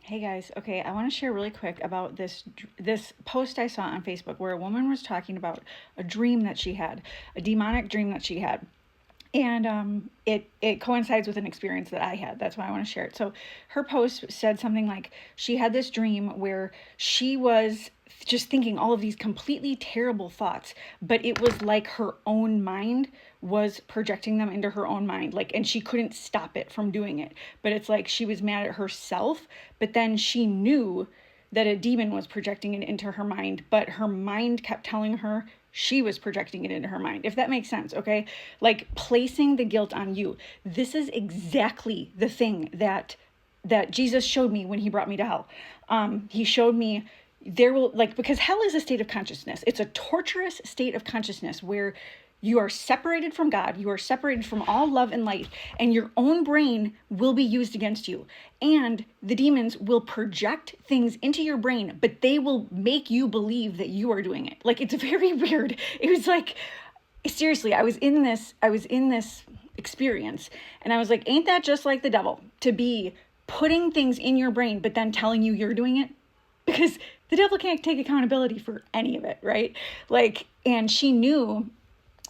Hey guys, okay, I want to share really quick about this post I saw on Facebook where a woman was talking about a dream that she had, a demonic dream that she had. And it coincides with an experience that I had. That's why I want to share it. So her post said something like she had this dream where she was just thinking all of these completely terrible thoughts, but it was like her own mind was projecting them into her own mind, like, and she couldn't stop it from doing it. But it's like she was mad at herself, but then she knew that a demon was projecting it into her mind, but her mind kept telling her she was projecting it into her mind, if that makes sense. Okay, like placing the guilt on you. This is exactly the thing that Jesus showed me when he brought me to hell. He showed me there will, like, because hell is a state of consciousness. It's a torturous state of consciousness where you are separated from God, you are separated from all love and light, and your own brain will be used against you. And the demons will project things into your brain, but they will make you believe that you are doing it. Like, it's very weird. It was like, seriously, I was in this experience, and I was like, ain't that just like the devil, to be putting things in your brain, but then telling you you're doing it? Because the devil can't take accountability for any of it, right? Like, and she knew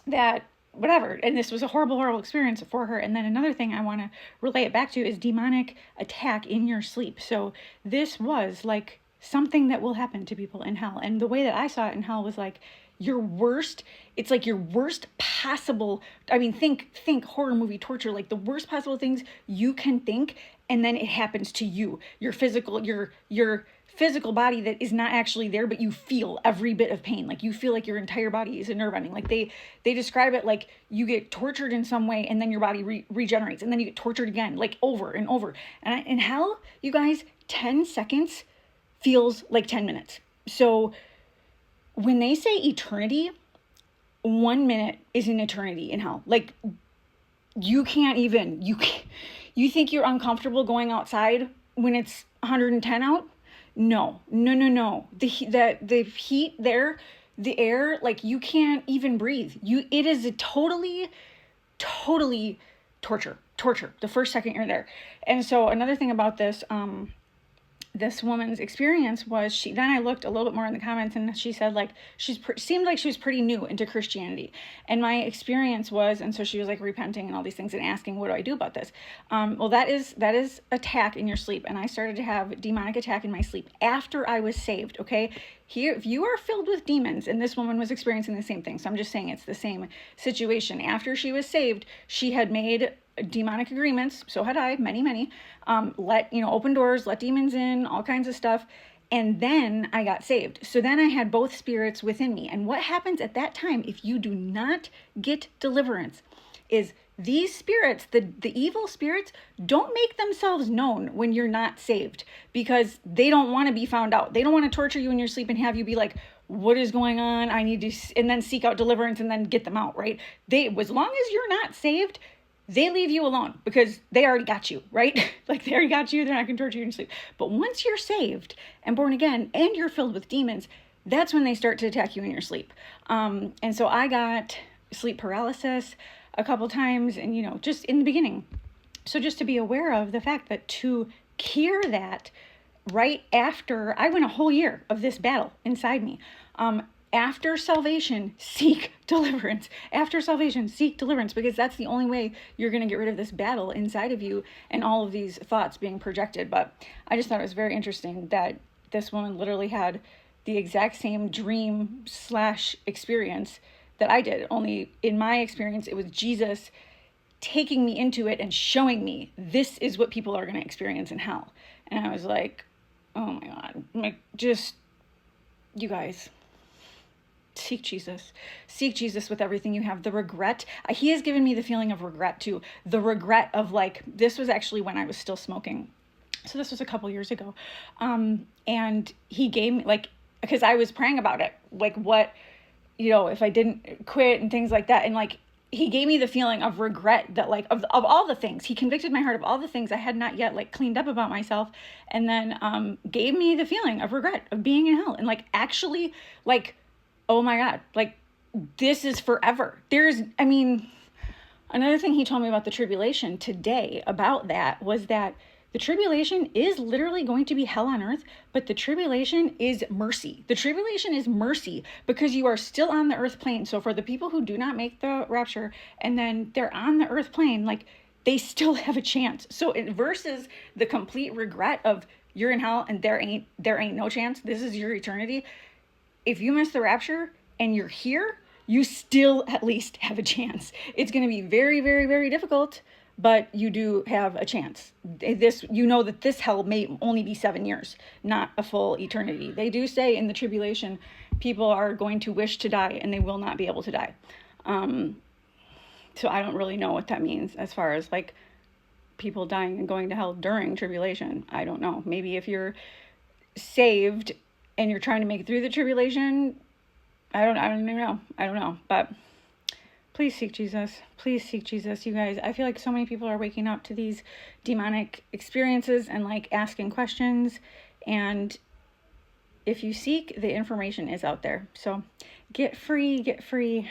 that whatever, and this was a horrible experience for her. And then another thing I want to relay it back to is demonic attack in your sleep. So this was like something that will happen to people in hell, and the way that I saw it in hell was like your worst, it's like your worst possible, I mean, think horror movie torture, like the worst possible things you can think, and then it happens to you, your physical body that is not actually there, but you feel every bit of pain. Like you feel like your entire body is a nerve ending. Like they describe it like you get tortured in some way, and then your body regenerates, and then you get tortured again, like over and over. And in hell, you guys, 10 seconds feels like 10 minutes. So when they say eternity, 1 minute is an eternity in hell. Like you think you're uncomfortable going outside when it's 110 out? No. The heat there, the air, like you can't even breathe. It is a totally torture. The first second you're there. And so another thing about this woman's experience was then I looked a little bit more in the comments, and she said like seemed like she was pretty new into Christianity, and my experience was, and so she was like repenting and all these things and asking, what do I do about this? Well, that is attack in your sleep, and I started to have demonic attack in my sleep after I was saved. Okay, here, if you are filled with demons, and this woman was experiencing the same thing, so I'm just saying it's the same situation. After she was saved, she had made demonic agreements, so had I, many, open doors, let demons in, all kinds of stuff. And then I got saved. So then I had both spirits within me. And what happens at that time, if you do not get deliverance, is these spirits, the evil spirits, don't make themselves known when you're not saved, because they don't want to be found out. They don't want to torture you in your sleep and have you be like, what is going on? I need to, and then seek out deliverance and then get them out, right? As long as you're not saved, they leave you alone because they already got you, right? Like they already got you. They're not going to torture you in sleep. But once you're saved and born again and you're filled with demons, that's when they start to attack you in your sleep. And so I got sleep paralysis a couple times, and, just in the beginning. So just to be aware of the fact that to cure that, right after I went a whole year of this battle inside me, after salvation, seek deliverance. After salvation, seek deliverance, because that's the only way you're going to get rid of this battle inside of you and all of these thoughts being projected. But I just thought it was very interesting that this woman literally had the exact same dream / experience that I did. Only in my experience, it was Jesus taking me into it and showing me this is what people are going to experience in hell. And I was like, oh my God, you guys, seek Jesus with everything you have. The regret, he has given me the feeling of regret too. The regret of like, this was actually when I was still smoking. So this was a couple years ago. And he gave me because I was praying about it, like what, if I didn't quit and things like that. And like, he gave me the feeling of regret that like, of all the things, he convicted my heart of all the things I had not yet like cleaned up about myself. And then, gave me the feeling of regret of being in hell. And like, actually like, oh my God, like this is forever. Another thing he told me about the tribulation today about that was that The tribulation is literally going to be hell on earth, but the tribulation is mercy. The tribulation is mercy because you are still on the earth plane. So for the people who do not make the rapture and then they're on the earth plane, like, they still have a chance. So it versus the complete regret of you're in hell and there ain't no chance. This is your eternity. If you miss the rapture and you're here, you still at least have a chance. It's going to be very, very, very difficult, but you do have a chance. This, you know that this hell may only be 7 years, not a full eternity. They do say in the tribulation, people are going to wish to die and they will not be able to die. So I don't really know what that means as far as like people dying and going to hell during tribulation. I don't know. Maybe if you're saved and you're trying to make it through the tribulation, I don't even know. I don't know. But please seek Jesus. Please seek Jesus, you guys. I feel like so many people are waking up to these demonic experiences and like asking questions. And if you seek, the information is out there. So get free, get free.